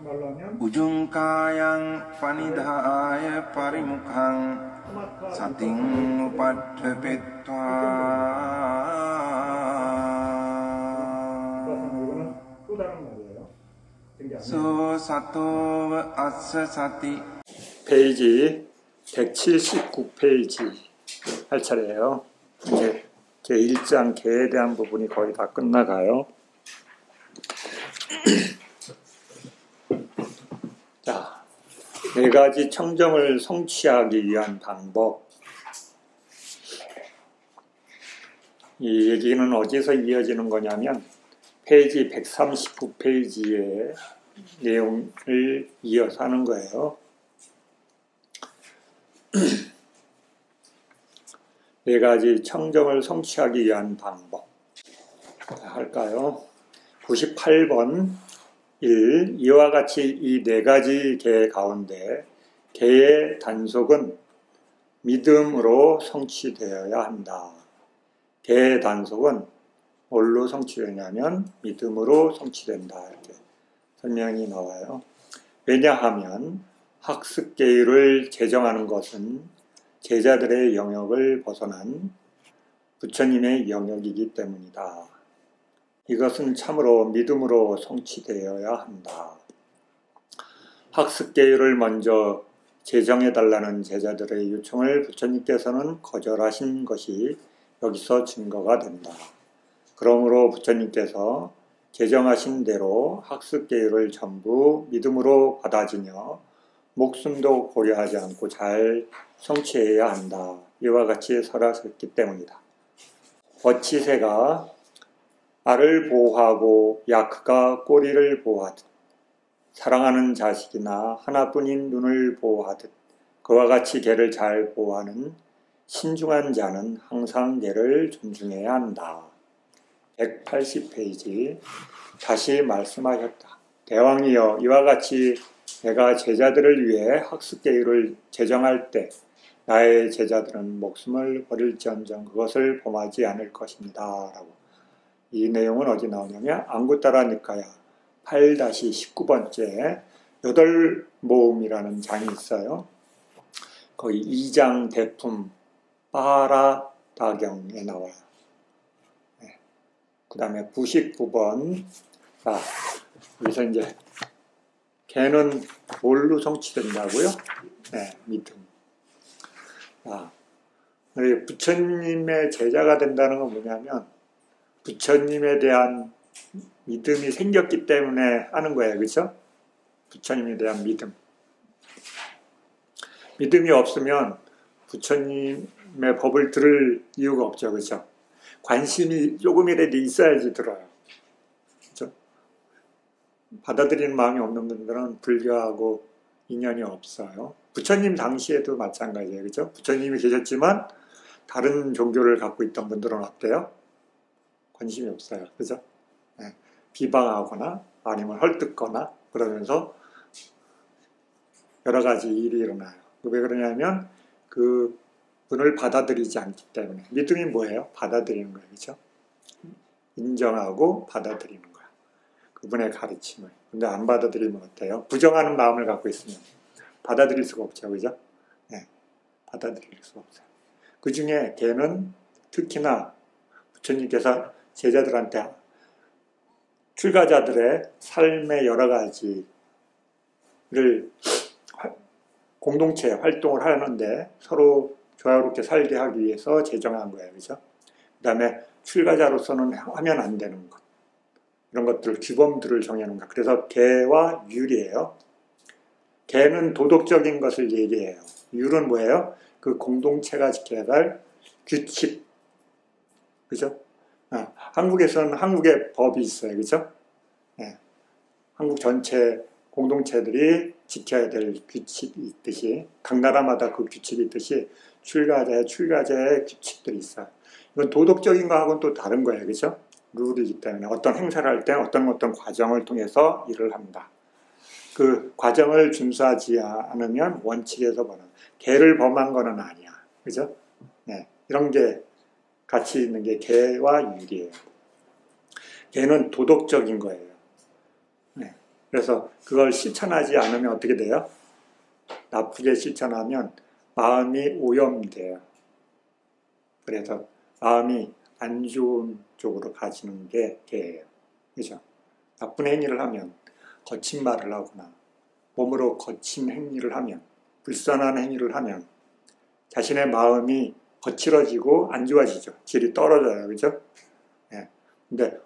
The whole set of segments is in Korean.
말로 하면 우중가양 파니다에 파리묵항 사팅 우파트페타 이거는 또 다른 말이에요. 소사토 아스사티. 페이지 179페이지 할 차례예요. 이제 제1장 개에 대한 부분이 거의 다 끝나가요. 자, 4가지 청정을 성취하기 위한 방법. 이 얘기는 어디서 이어지는 거냐면 페이지 139페이지의 내용을 이어서 하는 거예요. 4가지 청정을 성취하기 위한 방법. 할까요? 98번 1. 이와 같이 이 4가지 계 가운데 계의 단속은 믿음으로 성취되어야 한다. 계의 단속은 뭘로 성취되냐면 믿음으로 성취된다. 이렇게 설명이 나와요. 왜냐하면 학습계율을 제정하는 것은 제자들의 영역을 벗어난 부처님의 영역이기 때문이다. 이것은 참으로 믿음으로 성취되어야 한다. 학습계율을 먼저 제정해달라는 제자들의 요청을 부처님께서는 거절하신 것이 여기서 증거가 된다. 그러므로 부처님께서 제정하신 대로 학습계율을 전부 믿음으로 받아지며 목숨도 고려하지 않고 잘 성취해야 한다. 이와 같이 설하셨기 때문이다. 버치새가 알을 보호하고 야크가 꼬리를 보호하듯 사랑하는 자식이나 하나뿐인 눈을 보호하듯 그와 같이 개를 잘 보호하는 신중한 자는 항상 개를 존중해야 한다. 180페이지 다시 말씀하셨다. 대왕이여, 이와 같이 내가 제자들을 위해 학습계율을 제정할 때 나의 제자들은 목숨을 버릴지언정 그것을 범하지 않을 것입니다. 라고. 이 내용은 어디 나오냐면 앙구타라 니카야 8-19번째 여덟 모음이라는 장이 있어요. 거기 2장 대품 파라다경에 나와요. 네. 그 다음에 99번. 자, 여기서 이제 개는 뭘로 성취된다고요? 네, 믿음. 자, 부처님의 제자가 된다는 건 뭐냐면 부처님에 대한 믿음이 생겼기 때문에 하는 거예요. 그렇죠? 부처님에 대한 믿음. 믿음이 없으면 부처님의 법을 들을 이유가 없죠. 그렇죠? 관심이 조금이라도 있어야지 들어요. 그렇죠? 받아들이는 마음이 없는 분들은 불교하고 인연이 없어요. 부처님 당시에도 마찬가지예요. 그렇죠? 부처님이 계셨지만 다른 종교를 갖고 있던 분들은 어때요? 관심이 없어요. 그죠? 네. 비방하거나 아니면 헐뜯거나 그러면서 여러 가지 일이 일어나요. 왜 그러냐면 그 분을 받아들이지 않기 때문에. 믿음이 뭐예요? 받아들이는 거예요. 그죠? 인정하고 받아들이는 거예요. 그분의 가르침을. 근데 안 받아들이면 어때요? 부정하는 마음을 갖고 있으면 받아들일 수가 없죠. 그죠? 네. 받아들일 수가 없어요. 그 중에 개는 특히나 부처님께서 제자들한테 출가자들의 삶의 여러 가지를 공동체 활동을 하는데 서로 조화롭게 살게 하기 위해서 제정한 거예요. 그죠? 그 다음에 출가자로서는 하면 안 되는 것. 이런 것들, 규범들을 정해놓은 것. 그래서 개와 율이에요. 개는 도덕적인 것을 얘기해요. 율은 뭐예요? 그 공동체가 지켜야 할 규칙. 그죠? 한국에서는 한국의 법이 있어요. 그죠? 네. 한국 전체 공동체들이 지켜야 될 규칙이 있듯이 각 나라마다 그 규칙이 있듯이 출가자의 규칙들이 있어요. 이건 도덕적인 거하고는 또 다른 거예요. 그죠? 룰이기 때문에 어떤 행사를 할 때는 어떤 과정을 통해서 일을 합니다. 그 과정을 준수하지 않으면 원칙에서 보는 개를 범한 거는 아니야. 그죠? 네. 이런 게 같이 있는 게 개와 율이에요. 개는 도덕적인 거예요. 네. 그래서 그걸 실천하지 않으면 어떻게 돼요? 나쁘게 실천하면 마음이 오염돼요. 그래서 마음이 안 좋은 쪽으로 가지는 게 개예요. 그죠? 나쁜 행위를 하면, 거친 말을 하거나 몸으로 거친 행위를 하면, 불선한 행위를 하면 자신의 마음이 거칠어지고 안 좋아지죠. 질이 떨어져요. 그죠? 예. 근데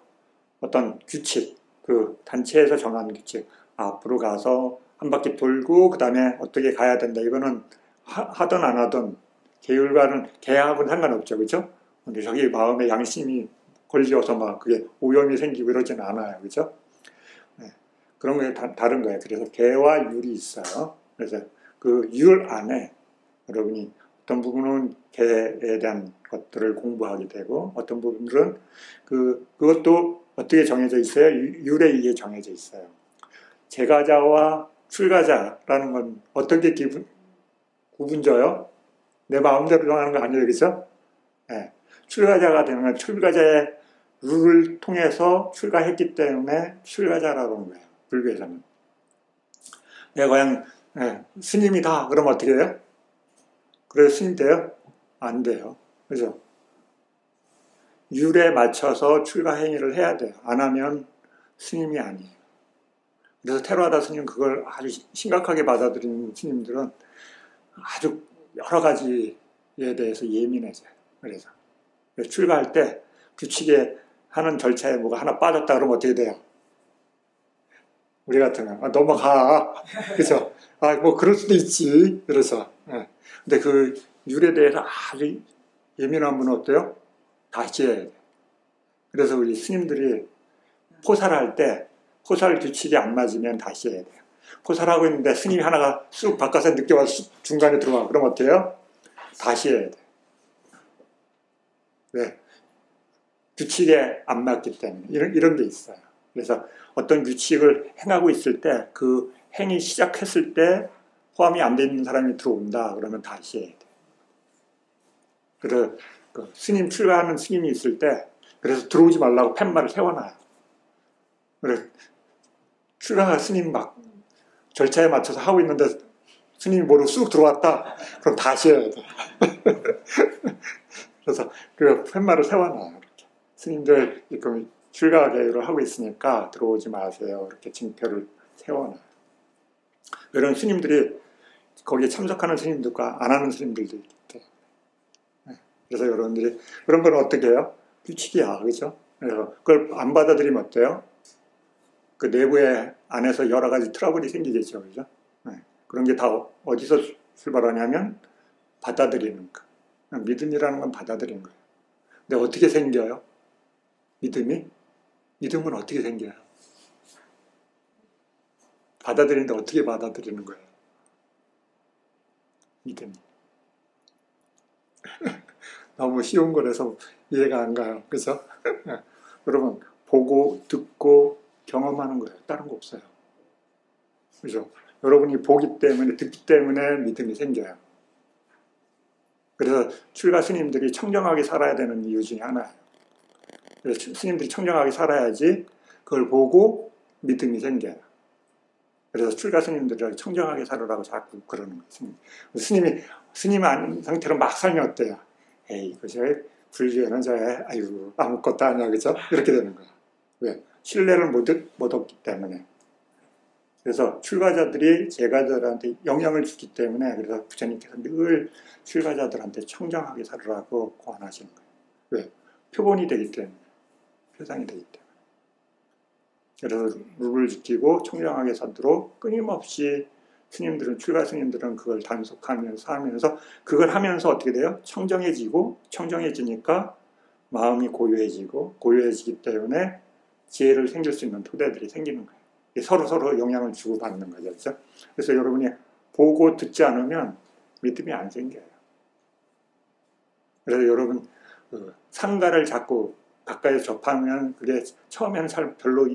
어떤 규칙, 그 단체에서 정한 규칙, 앞으로 가서 한 바퀴 돌고 그 다음에 어떻게 가야 된다. 이거는 하든 안 하든 계약하고는 상관없죠. 그죠? 근데 저기 마음에 양심이 걸려서 막 그게 오염이 생기고 이러지는 않아요. 그죠? 네. 그런 게 다른 거예요. 그래서 개와 율이 있어요. 그래서 그 율 안에 여러분이 어떤 부분은 개에 대한 것들을 공부하게 되고 어떤 부분들은 그것도 어떻게 정해져 있어요? 율에 의해 정해져 있어요. 제가자와 출가자라는 건 어떻게 구분져요? 내 마음대로 정하는 거 아니에요. 그죠? 네. 출가자가 되는 건 출가자의 룰을 통해서 출가했기 때문에 출가자라고 하는 거예요. 불교에서는. 내가 그냥 스님이다. 그러면 어떻게 해요? 그래서 스님 돼요? 안 돼요. 그죠? 율에 맞춰서 출가 행위를 해야 돼요. 안 하면 스님이 아니에요. 그래서 테라와다 스님 그걸 아주 심각하게 받아들이는 스님들은 아주 여러 가지에 대해서 예민해져요. 그래서 출가할 때 규칙에 하는 절차에 뭐가 하나 빠졌다 그러면 어떻게 돼요? 우리 같으면 넘어가. 그죠? 뭐 그럴 수도 있지. 그래서 근데 그 율에 대해서 아주 예민한 분은 어때요? 다시 해야 돼. 그래서 우리 스님들이 포살할 때 포살 규칙이 안 맞으면 다시 해야 돼요. 포살하고 있는데 스님이 하나가 쑥 바깥에 늦게 와서 중간에 들어와. 그럼 어때요? 다시 해야 돼. 왜? 규칙에 안 맞기 때문에. 이런 게 있어요. 그래서 어떤 규칙을 행하고 있을 때 그 행위 시작했을 때 포함이 안 돼 있는 사람이 들어온다. 그러면 다시 해야 돼. 그래서 그 스님 출가하는 스님이 있을 때 그래서 들어오지 말라고 팻말을 세워놔요. 그래서 출가한 스님 막 절차에 맞춰서 하고 있는데 스님이 모르고 쑥 들어왔다. 그럼 다시 해야 돼. 그래서 그 팻말을 세워놔요. 이렇게. 스님들 그럼 출가 계율을 하고 있으니까 들어오지 마세요. 이렇게 징표를 세워놔요. 이런 스님들이 거기에 참석하는 스님들과 안 하는 스님들도 있기 때문에. 그래서 여러분들이 그런 건 어떻게 해요? 규칙이야. 그죠? 그래서 그걸 안 받아들이면 어때요? 그 내부에 안에서 여러 가지 트러블이 생기겠죠. 그죠? 그런 게 다 어디서 출발하냐면 받아들이는 거. 믿음이라는 건 받아들이는 거예요. 근데 어떻게 생겨요? 믿음이? 믿음은 어떻게 생겨요? 받아들이는데 어떻게 받아들이는 거예요? 믿음이. 너무 쉬운 거라서 이해가 안 가요. 그죠? 여러분, 보고, 듣고, 경험하는 거예요. 다른 거 없어요. 그죠? 여러분이 보기 때문에, 듣기 때문에 믿음이 생겨요. 그래서 출가 스님들이 청정하게 살아야 되는 이유 중에 하나예요. 그래서 스님들이 청정하게 살아야지 그걸 보고 믿음이 생겨요. 그래서 출가 스님들이 청정하게 살으라고 자꾸 그러는 거예요. 스님 아닌 상태로 막 살면 어때요? 에이, 그저 불교에는 아유, 아무것도 아니야, 그죠? 이렇게 되는 거야. 왜? 신뢰를 못 얻기 때문에. 그래서 출가자들이 제가들한테 영향을 주기 때문에 그래서 부처님께서 늘 출가자들한테 청정하게 살으라고 고안하시는 거예요. 왜? 표본이 되기 때문에. 표상이 되기 때문에. 그래서 룰을 지키고 청정하게 살도록 끊임없이 스님들은, 출가 스님들은 그걸 단속하면서 하면서 그걸 하면서 어떻게 돼요? 청정해지고 청정해지니까 마음이 고요해지고 고요해지기 때문에 지혜를 생길 수 있는 토대들이 생기는 거예요. 서로 영향을 주고받는 거죠. 그렇죠? 그래서 여러분이 보고 듣지 않으면 믿음이 안 생겨요. 그래서 여러분 상가를 자꾸 가까이서 접하면 그게 처음에는 별로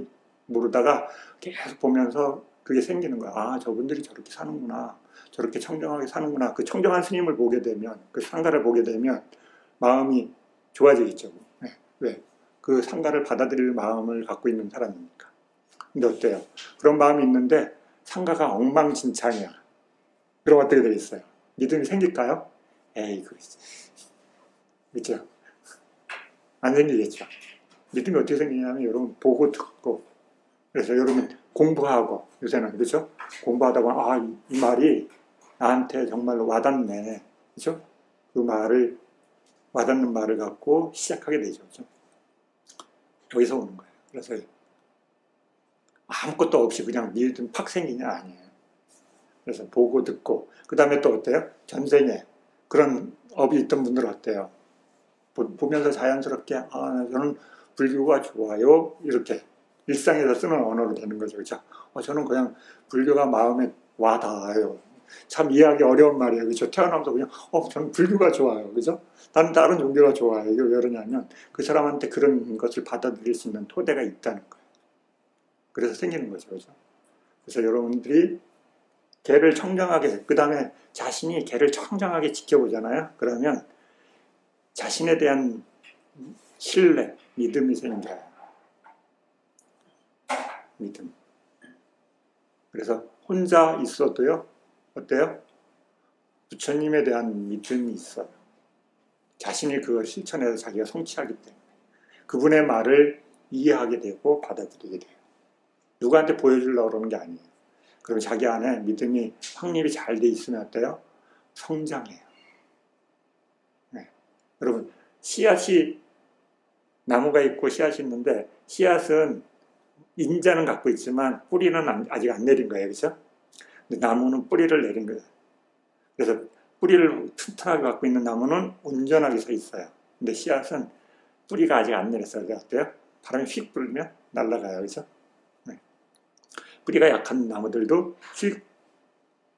모르다가 계속 보면서 그게 생기는 거야. 아, 저분들이 저렇게 사는구나. 저렇게 청정하게 사는구나. 그 청정한 스님을 보게 되면, 그 상가를 보게 되면 마음이 좋아지겠죠. 네. 왜? 그 상가를 받아들일 마음을 갖고 있는 사람이니까. 근데 어때요? 그런 마음이 있는데 상가가 엉망진창이야. 그럼 어떻게 되겠어요? 믿음이 생길까요? 에이, 그렇지. 그렇죠? 안 생기겠죠. 믿음이 어떻게 생기냐면 여러분 보고 듣고, 그래서 여러분 공부하고, 요새는 그렇죠? 공부하다 보면 아, 이 말이 나한테 정말로 와닿네. 그렇죠? 그 말을, 와닿는 말을 갖고 시작하게 되죠. 그렇죠? 여기서 오는 거예요. 그래서 아무것도 없이 그냥 믿음 팍 생기냐? 아니에요. 그래서 보고 듣고, 그 다음에 또 어때요? 전생에 그런 업이 있던 분들은 어때요? 보면서 자연스럽게 아, 저는 불교가 좋아요. 이렇게 일상에서 쓰는 언어로 되는 거죠. 그렇죠? 저는 그냥 불교가 마음에 와닿아요. 참 이해하기 어려운 말이에요. 그렇죠? 태어나면서 그냥 저는 불교가 좋아요. 그죠? 나는 다른 종교가 좋아요. 이게 왜 그러냐면 그 사람한테 그런 것을 받아들일 수 있는 토대가 있다는 거예요. 그래서 생기는 거죠. 그죠? 그래서 여러분들이 개를 청정하게, 그 다음에 자신이 개를 청정하게 지켜보잖아요. 그러면 자신에 대한 신뢰, 믿음이 생겨요. 믿음. 그래서 혼자 있어도요, 어때요? 부처님에 대한 믿음이 있어요. 자신이 그걸 실천해서 자기가 성취하기 때문에. 그분의 말을 이해하게 되고 받아들이게 돼요. 누구한테 보여주려고 그러는 게 아니에요. 그럼 자기 안에 믿음이 확립이 잘 돼 있으면 어때요? 성장해요. 네. 여러분, 씨앗이, 나무가 있고 씨앗이 있는데 씨앗은 인자는 갖고 있지만 뿌리는 아직 안 내린 거예요. 그렇죠? 근데 나무는 뿌리를 내린 거예요. 그래서 뿌리를 튼튼하게 갖고 있는 나무는 온전하게 서 있어요. 근데 씨앗은 뿌리가 아직 안 내렸어요. 그래서 어때요? 바람이 휙 불면 날아가요. 그렇죠? 네. 뿌리가 약한 나무들도 휙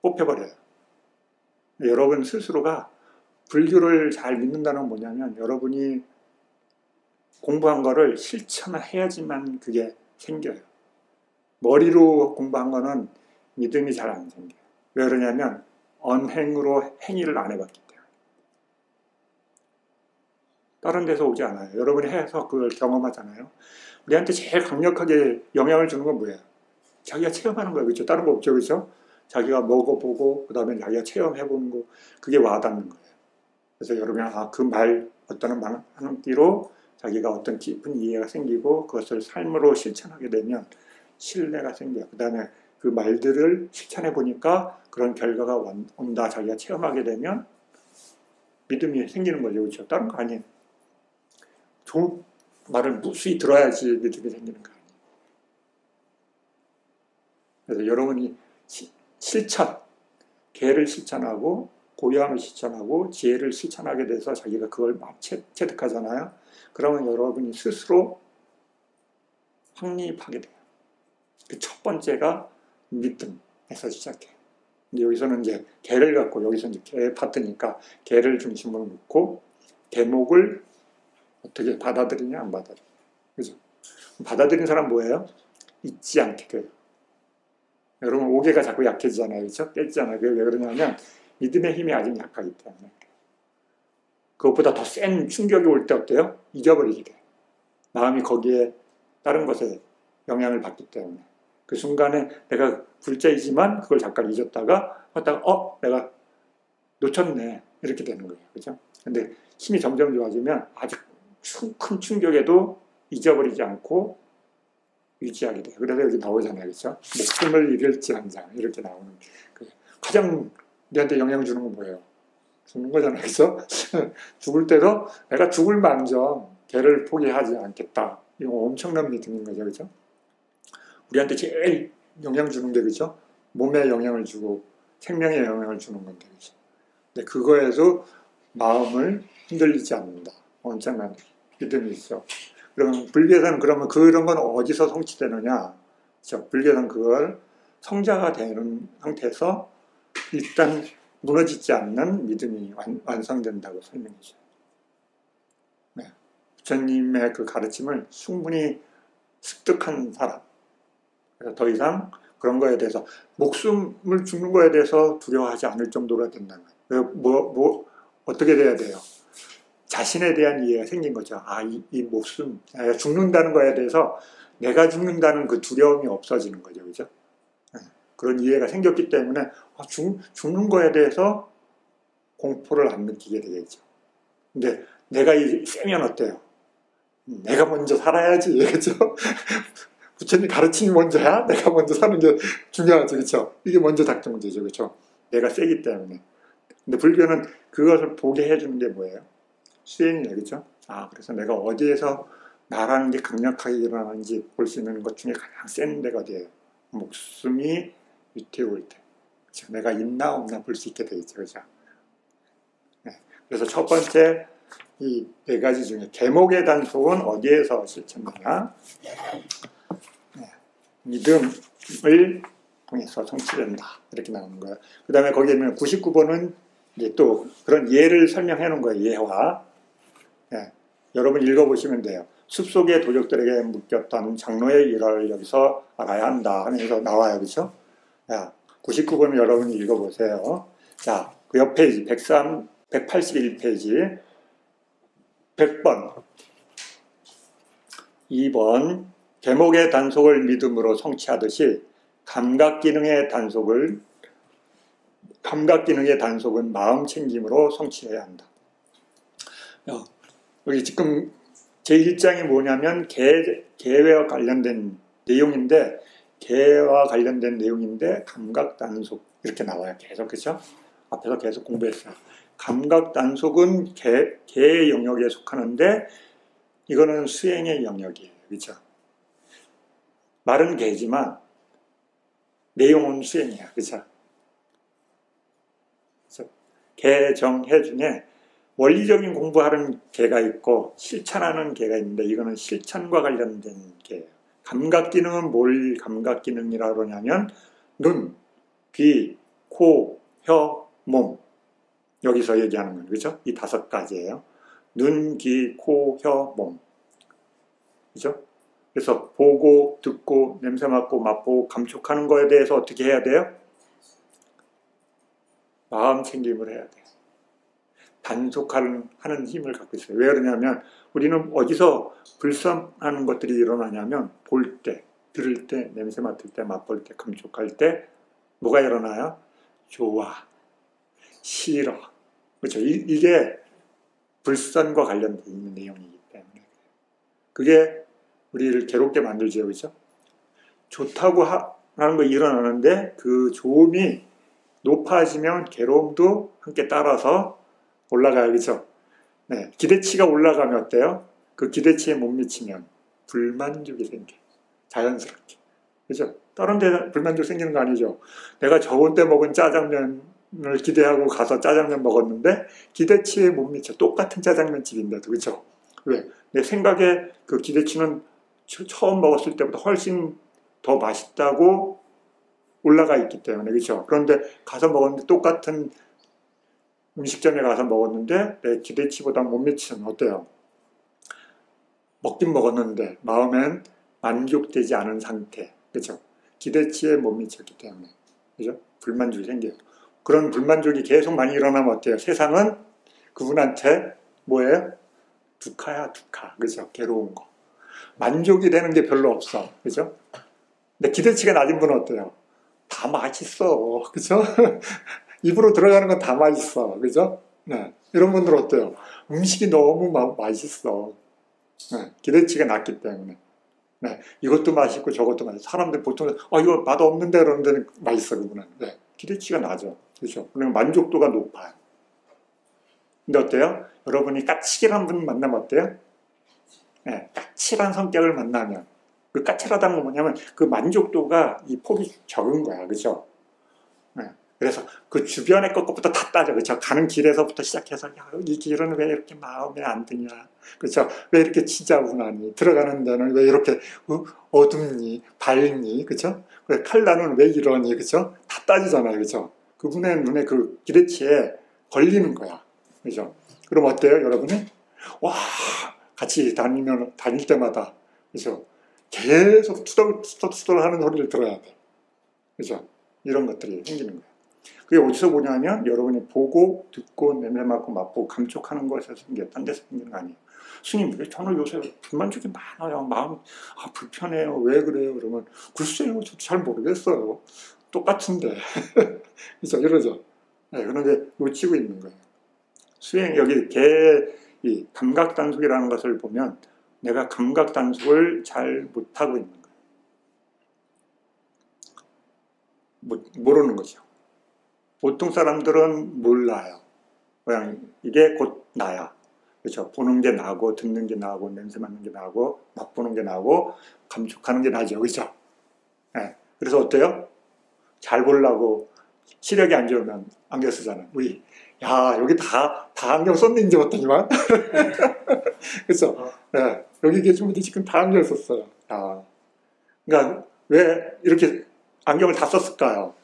뽑혀버려요. 여러분 스스로가 불교를 잘 믿는다는 건 뭐냐면 여러분이 공부한 거를 실천해야지만 그게 생겨요. 머리로 공부한 거는 믿음이 잘 안 생겨요. 왜 그러냐면 언행으로 행위를 안 해봤기 때문에. 다른 데서 오지 않아요. 여러분이 해서 그걸 경험하잖아요. 우리한테 제일 강력하게 영향을 주는 건 뭐예요? 자기가 체험하는 거예요. 그렇죠? 다른 거 없죠. 그렇죠? 자기가 먹어보고 그 다음에 자기가 체험해보는 거, 그게 와닿는 거예요. 그래서 여러분이 그 말 어떤 한 끼로 자기가 어떤 깊은 이해가 생기고 그것을 삶으로 실천하게 되면 신뢰가 생겨요. 그 다음에 그 말들을 실천해 보니까 그런 결과가 온다. 자기가 체험하게 되면 믿음이 생기는 거죠. 그렇죠? 다른 거 아니에요. 좋은 말을 무수히 들어야지 믿음이 생기는 거 아니에요. 그래서 여러분이 실천, 계를 실천하고 고요함을 실천하고 지혜를 실천하게 돼서 자기가 그걸 막 체득하잖아요. 그러면 여러분이 스스로 확립하게 돼요. 그 첫 번째가 믿음에서 시작해요. 근데 여기서는 이제 개를 갖고 여기서 이제 개 파트니까 개를 중심으로 놓고 대목을 어떻게 받아들이냐 안 받아들이냐. 그죠? 받아들이는 사람 뭐예요? 잊지 않게 돼요. 여러분 오개가 자꾸 약해지잖아요. 그렇죠? 깨지잖아요. 왜 그러냐면 믿음의 힘이 아직 약하기 때문에. 그것보다 더 센 충격이 올 때 어때요? 잊어버리게 돼요. 마음이 거기에 다른 것에 영향을 받기 때문에. 그 순간에 내가 불자이지만 그걸 잠깐 잊었다가 내가 놓쳤네. 이렇게 되는 거예요. 그죠? 근데 힘이 점점 좋아지면 아주 큰 충격에도 잊어버리지 않고 유지하게 돼요. 그래서 여기 나오잖아요. 그렇죠? 목숨을 잃을지언정 이렇게 나오는 가장 우리한테 영향 주는 건 뭐예요? 죽는 거잖아요. 그래서 죽을 때도 내가 죽을 망정 개를 포기하지 않겠다. 이거 엄청난 믿음인 거죠. 그렇죠? 우리한테 제일 영향 주는 게 그렇죠? 몸에 영향을 주고 생명에 영향을 주는 건데 그렇죠? 근데 그거에도 마음을 흔들리지 않는다. 엄청난 믿음이 있어. 그러면 불교에서는 그러면 그런 건 어디서 성취되느냐? 그렇죠? 불교에서는 그걸 성자가 되는 상태에서 일단 무너지지 않는 믿음이 완성된다고 설명해 줘요. 네. 부처님의 그 가르침을 충분히 습득한 사람. 그래서 더 이상 그런 거에 대해서 목숨을 죽는 거에 대해서 두려워하지 않을 정도로 된다는 거예요. 어떻게 돼야 돼요? 자신에 대한 이해가 생긴 거죠. 이 목숨, 죽는다는 거에 대해서 내가 죽는다는 그 두려움이 없어지는 거죠. 그죠? 그런 이해가 생겼기 때문에 죽는 거에 대해서 공포를 안 느끼게 되겠죠. 근데 내가 세면 어때요? 내가 먼저 살아야지. 그죠? 부처님 가르침이 먼저야? 내가 먼저 사는 게 중요하지. 그죠? 이게 먼저 작동되죠. 그죠? 내가 세기 때문에. 근데 불교는 그것을 보게 해주는 게 뭐예요? 수행이에요. 그죠? 그래서 내가 어디에서 나라는 게 강력하게 일어나는지 볼 수 있는 것 중에 가장 센 데가 어디예요? 목숨이 위태로울 때. 그죠? 내가 있나 없나 볼 수 있게 되죠. 그죠? 네. 그래서 첫 번째, 이 네 가지 중에 계목의 단속은 어디에서 실천되냐? 네. 믿음을 통해서 성취된다. 이렇게 나오는 거예요. 그 다음에 거기에 있는 99번은 이제 또 그런 예를 설명해 놓은 거예요. 예화. 네. 여러분 읽어보시면 돼요. 숲속의 도적들에게 묶였던 장로의 일화를 여기서 알아야 한다 하면서 나와요. 그렇죠? 99번을 여러분이 읽어보세요. 자, 그 옆 페이지 181페이지 100번 2번 계목의 단속을 믿음으로 성취하듯이 감각기능의 단속은 마음 챙김으로 성취해야 한다. 여기 지금 제1장이 뭐냐면 개와 관련된 내용인데 감각 단속 이렇게 나와요. 계속. 그렇죠? 앞에서 계속 공부했어요. 감각 단속은 개의 영역에 속하는데 이거는 수행의 영역이에요. 그렇죠? 말은 개지만 내용은 수행이야. 그렇죠? 개정해 중에 원리적인 공부하는 개가 있고 실천하는 개가 있는데 이거는 실천과 관련된 개예요. 감각기능은 뭘 감각기능이라고 그러냐면 눈, 귀, 코, 혀, 몸 여기서 얘기하는 거예요. 그렇죠? 이 5가지예요. 눈, 귀, 코, 혀, 몸. 그렇죠? 그래서 보고, 듣고, 냄새 맡고, 맛보고, 감촉하는 거에 대해서 어떻게 해야 돼요? 마음 챙김을 해야 돼요. 단속하는 힘을 갖고 있어요. 왜 그러냐면 우리는 어디서 불선하는 것들이 일어나냐면 볼 때, 들을 때, 냄새 맡을 때, 맛볼 때, 감촉할 때 뭐가 일어나요? 좋아, 싫어. 그렇죠? 이게 불선과 관련된 있는 내용이기 때문에 그게 우리를 괴롭게 만들죠. 그렇죠? 좋다고 하는 거 일어나는데 그 좋음이 높아지면 괴로움도 함께 따라서 올라가요. 그렇죠? 네, 기대치가 올라가면 어때요? 그 기대치에 못 미치면 불만족이 생겨요. 자연스럽게. 그렇죠? 다른 데 불만족 생기는 거 아니죠? 내가 저번 때 먹은 짜장면을 기대하고 가서 짜장면 먹었는데 기대치에 못 미쳐. 똑같은 짜장면집인데도. 그렇죠? 왜? 내 생각에 그 기대치는 처음 먹었을 때보다 훨씬 더 맛있다고 올라가 있기 때문에. 그렇죠? 그런데 가서 먹었는데 똑같은 음식점에 가서 먹었는데 내 기대치보다 못 미치면 어때요? 먹긴 먹었는데 마음엔 만족되지 않은 상태. 그렇죠? 기대치에 못 미쳤기 때문에. 그죠? 불만족이 생겨요. 그런 불만족이 계속 많이 일어나면 어때요? 세상은 그분한테 뭐예요? 두카야, 두카. 그죠? 괴로운 거. 만족이 되는 게 별로 없어. 그죠? 근데 기대치가 낮은 분은 어때요? 다 맛있어. 그죠? 입으로 들어가는 건 다 맛있어. 그죠? 네. 이런 분들 어때요? 음식이 너무 맛있어. 네. 기대치가 낮기 때문에. 네. 이것도 맛있고 저것도 맛있어. 사람들 보통 이거 맛 없는데 그러는데 맛있어. 그분은. 네. 기대치가 낮아. 그죠? 그러면 만족도가 높아요. 근데 어때요? 여러분이 까칠한 분 만나면 어때요? 네. 까칠한 성격을 만나면 그 까칠하다는 건 뭐냐면 그 만족도가 이 폭이 적은 거야. 그죠? 네. 그래서 그 주변의 것부터 다 따져. 그렇죠? 가는 길에서부터 시작해서 이 길은 왜 이렇게 마음에 안 드냐? 그렇죠? 왜 이렇게 지저분하니? 들어가는 데는 왜 이렇게 어둡니? 밝니? 그렇죠? 칼라는 왜 이러니? 그렇죠? 다 따지잖아요. 그렇죠? 그분의 눈에 그 기대치에 걸리는 거야. 그렇죠? 그럼 어때요, 여러분이? 와, 같이 다닐 때마다 그렇죠? 계속 투덜투덜 하는 소리를 들어야 돼. 그렇죠? 이런 것들이 생기는 거예요. 그게 어디서 보냐면 여러분이 보고 듣고 냄새 맡고 맛보고 감촉하는 것에서 생겨. 딴 데서 생기는 거 아니에요. 스님, 왜 저는 요새 불만족이 많아요. 마음 불편해요. 왜 그래요? 그러면 글쎄요, 저도 잘 모르겠어요. 똑같은데. 그래서 이러죠. 네, 그런데 놓치고 있는 거예요. 수행, 여기 이 감각 단속이라는 것을 보면 내가 감각 단속을 잘 못하고 있는 거예요. 모르는 거죠. 보통 사람들은 몰라요. 그냥 이게 곧 나야. 그렇죠. 보는 게 나고, 듣는 게 나고, 냄새 맡는 게 나고, 맛보는 게 나고, 감촉하는 게 나죠. 그렇죠. 네. 그래서 어때요? 잘 보려고 시력이 안 좋으면 안경 쓰잖아요. 우리 야 여기 다 안경 썼네 이제 봤더니만. 그래서 네, 여기 계신 분들 지금 다 안경 썼어요. 야. 그러니까 왜 이렇게 안경을 다 썼을까요?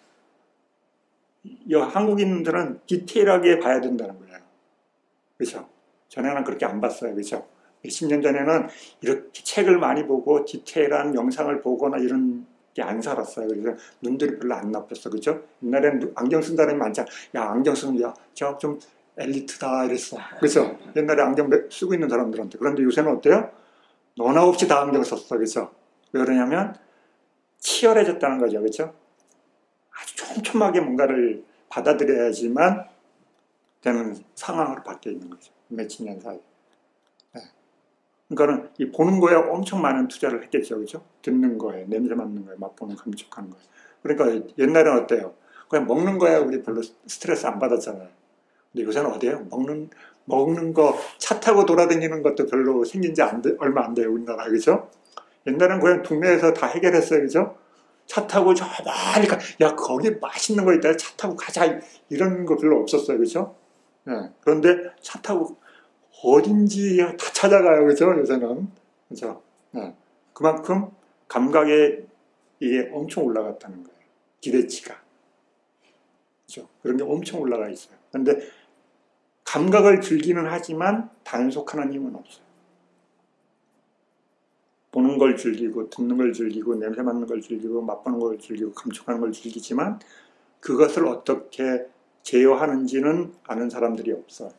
한국인들은 디테일하게 봐야 된다는 거예요. 그렇죠? 전에는 그렇게 안 봤어요. 그렇죠? 10년 전에는 이렇게 책을 많이 보고 디테일한 영상을 보거나 이런 게 안 살았어요. 그래서 눈들이 별로 안 나빴어. 그렇죠? 옛날에는 안경 쓴 사람이 많잖아. 야 안경 쓰는 야 저 좀 엘리트다 이랬어. 그렇죠? 옛날에 안경 쓰고 있는 사람들한테. 그런데 요새는 어때요? 너나 없이 다 안경 썼어. 그렇죠? 왜 그러냐면 치열해졌다는 거죠. 그렇죠? 아주 촘촘하게 뭔가를 받아들여야지만 되는 상황으로 바뀌어 있는 거죠. 몇십 년 사이. 네. 그러니까는 이 보는 거에 엄청 많은 투자를 했겠죠. 그렇죠? 듣는 거에, 냄새 맡는 거에, 맛보는 감촉하는 거에. 그러니까 옛날에는 어때요? 그냥 먹는 거에 우리 별로 스트레스 안 받았잖아요. 근데 요새는 어때요? 먹는 거, 차 타고 돌아다니는 것도 별로 생긴 지 얼마 안 돼요. 우리나라. 그렇죠? 옛날에는 그냥 동네에서 다 해결했어요. 그렇죠? 차 타고 저 멀리 가, 야 거기 맛있는 거 있다. 차 타고 가자. 이런 거 별로 없었어요. 그렇죠? 네. 그런데 차 타고 어딘지 다 찾아가요. 그죠? 요새는. 그죠? 네. 그만큼 감각에 이게 엄청 올라갔다는 거예요. 기대치가. 그죠? 그런 게 엄청 올라가 있어요. 그런데 감각을 즐기는 하지만 단속하는 힘은 없어요. 보는 걸 즐기고, 듣는 걸 즐기고, 냄새 맡는 걸 즐기고, 맛보는 걸 즐기고, 감촉하는 걸 즐기지만 그것을 어떻게 제어하는지는 아는 사람들이 없어요.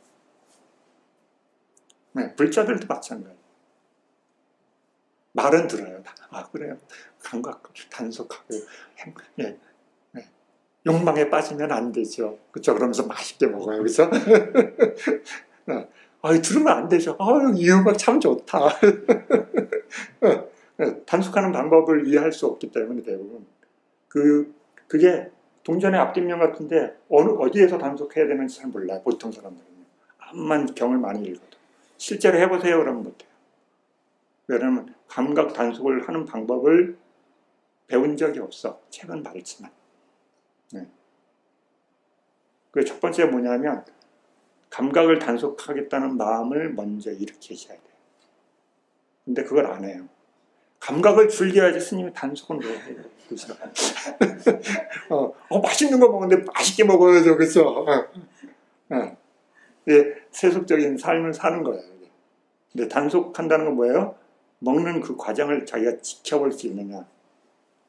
네, 불자들도 마찬가지예요. 말은 들어요. 아 그래요. 감각 단속하고 예, 예. 욕망에 빠지면 안 되죠. 그렇죠? 그러면서 맛있게 먹어요. 그렇죠? 네. 들으면 안 되죠. 이 음악 참 좋다. 네, 단속하는 방법을 이해할 수 없기 때문에 대부분 그게 동전의 앞뒷면 같은데 어디에서 단속해야 되는지 잘 몰라요. 보통 사람들은요. 암만 경을 많이 읽어도. 실제로 해보세요. 그러면 못해요. 왜냐하면 감각 단속을 하는 방법을 배운 적이 없어. 책은 많지만. 네. 그 첫 번째 뭐냐면 감각을 단속하겠다는 마음을 먼저 일으키셔야 돼요. 근데 그걸 안 해요. 감각을 즐겨야지 스님이 단속은 왜 해요? 그렇죠? 맛있는 거 먹는데 맛있게 먹어야죠. 그렇죠? 세속적인 삶을 사는 거예요. 근데 단속한다는 건 뭐예요? 먹는 그 과정을 자기가 지켜볼 수 있느냐,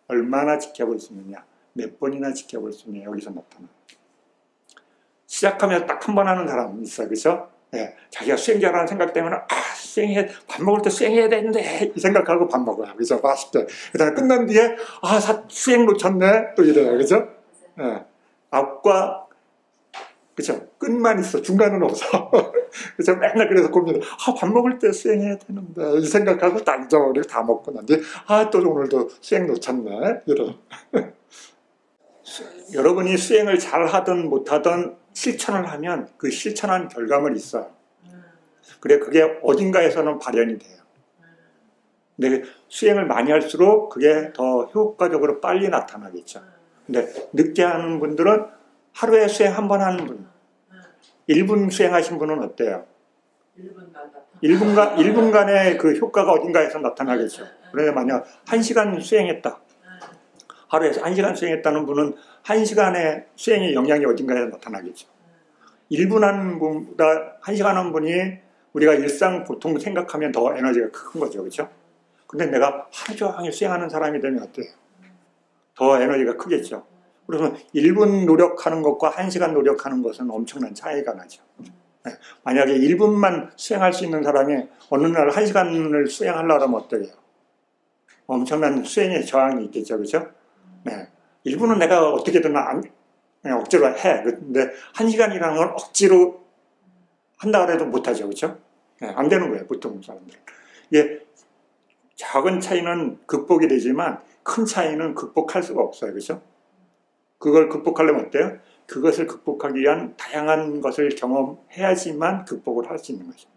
얼마나 지켜볼 수 있느냐, 몇 번이나 지켜볼 수 있느냐, 여기서 나타나요. 시작하면 딱 한 번 하는 사람 있어요. 그렇죠? 네, 자기가 수행자라는 생각 때문에 밥 먹을 때 수행해야 되는데 이 생각하고 밥 먹어요. 그죠? 맛있게. 그 다음에 끝난 뒤에 수행 놓쳤네 또 이래요. 그죠? 네. 앞과 그죠? 끝만 있어. 중간은 없어. 그래서 맨날 그래서 고민을 밥 먹을 때 수행해야 되는데 이 생각하고 딱 잊어버리고 다 먹고 난 뒤에 또 오늘도 수행 놓쳤네 이런. 여러분이 수행을 잘 하든 못하든 실천을 하면 그 실천한 결과물이 있어요. 그래 그게 어딘가에서는 발현이 돼요. 근데 수행을 많이 할수록 그게 더 효과적으로 빨리 나타나겠죠. 근데 늦게 하는 분들은 하루에 수행 한 번 하는 분, 1분 수행하신 분은 어때요? 1분간의 그 효과가 어딘가에서 나타나겠죠. 그래서 만약 1시간 수행했다. 하루에 1시간 수행했다는 분은 1시간의 수행의 영향이 어딘가에 나타나겠죠. 1분 하는 분보다 1시간 하는 분이 우리가 일상 보통 생각하면 더 에너지가 큰 거죠. 그렇죠? 근데 내가 하루 종일 수행하는 사람이 되면 어때요? 더 에너지가 크겠죠. 그러면 1분 노력하는 것과 1시간 노력하는 것은 엄청난 차이가 나죠. 네. 만약에 1분만 수행할 수 있는 사람이 어느 날 1시간을 수행하려고 하면 어떠해요? 엄청난 수행의 저항이 있겠죠. 그죠? 네. 1분은 내가 어떻게든 그냥 억지로 해. 근데 1시간이라는 건 억지로 한다 그래도 못하죠. 그죠? 네. 안 되는 거예요. 보통 사람들은. 이게 작은 차이는 극복이 되지만 큰 차이는 극복할 수가 없어요. 그죠? 그걸 극복하려면 어때요? 그것을 극복하기 위한 다양한 것을 경험해야지만 극복을 할 수 있는 거죠.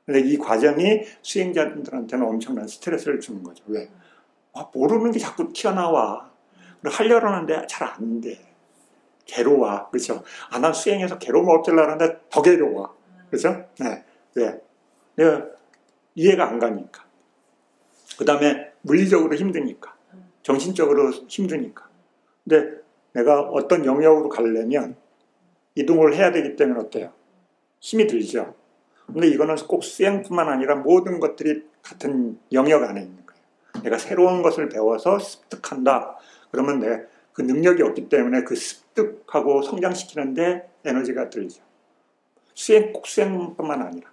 근데 이 과정이 수행자들한테는 엄청난 스트레스를 주는 거죠. 왜? 모르는 게 자꾸 튀어나와. 하려고 하는데 잘 안 돼. 괴로워. 그렇죠? 난 수행해서 괴로움을 없애려고 하는데 더 괴로워. 그렇죠? 네. 왜? 내가 이해가 안 가니까. 그 다음에 물리적으로 힘드니까. 정신적으로 힘드니까. 근데 내가 어떤 영역으로 가려면 이동을 해야 되기 때문에 어때요? 힘이 들죠. 근데 이거는 꼭 수행뿐만 아니라 모든 것들이 같은 영역 안에 있는 거예요. 내가 새로운 것을 배워서 습득한다. 그러면 내가 그 능력이 없기 때문에 그 습득하고 성장시키는데 에너지가 들죠. 꼭 수행뿐만 아니라.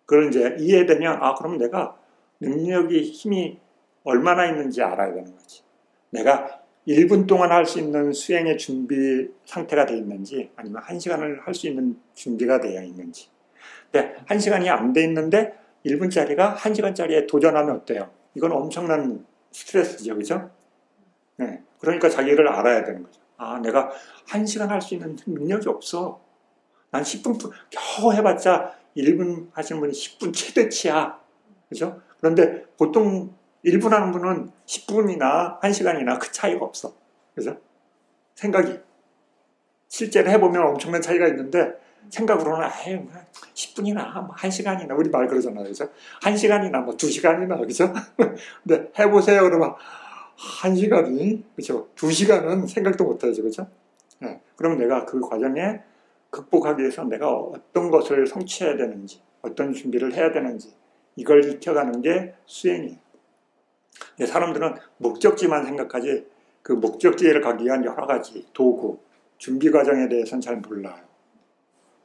그걸 이제 이해되면 그럼 내가 능력이 힘이 얼마나 있는지 알아야 되는 거지. 내가 1분 동안 할 수 있는 수행의 준비 상태가 되어 있는지 아니면 1시간을 할 수 있는 준비가 되어 있는지. 근데 1시간이 안 돼 있는데 1분짜리가 1시간짜리에 도전하면 어때요? 이건 엄청난 스트레스죠. 그죠? 네. 그러니까 자기를 알아야 되는 거죠. 내가 1시간 할 수 있는 능력이 없어. 난 10분 겨우 해봤자 1분 하시는 분이 10분 최대치야. 그죠? 그런데 보통 1분 하는 분은 10분이나 1시간이나 그 차이가 없어. 그죠? 생각이. 실제로 해보면 엄청난 차이가 있는데, 생각으로는, 10분이나, 1시간이나, 우리 말 그러잖아요. 그죠? 1시간이나, 2시간이나, 그죠? 근데 해보세요. 그러면, 1시간이, 그죠? 2시간은 생각도 못 하죠. 그죠? 네. 그럼 내가 그 과정에 극복하기 위해서 내가 어떤 것을 성취해야 되는지, 어떤 준비를 해야 되는지, 이걸 익혀가는 게 수행이에요. 사람들은 목적지만 생각하지 그 목적지에 가기 위한 여러 가지 도구, 준비 과정에 대해서는 잘 몰라요.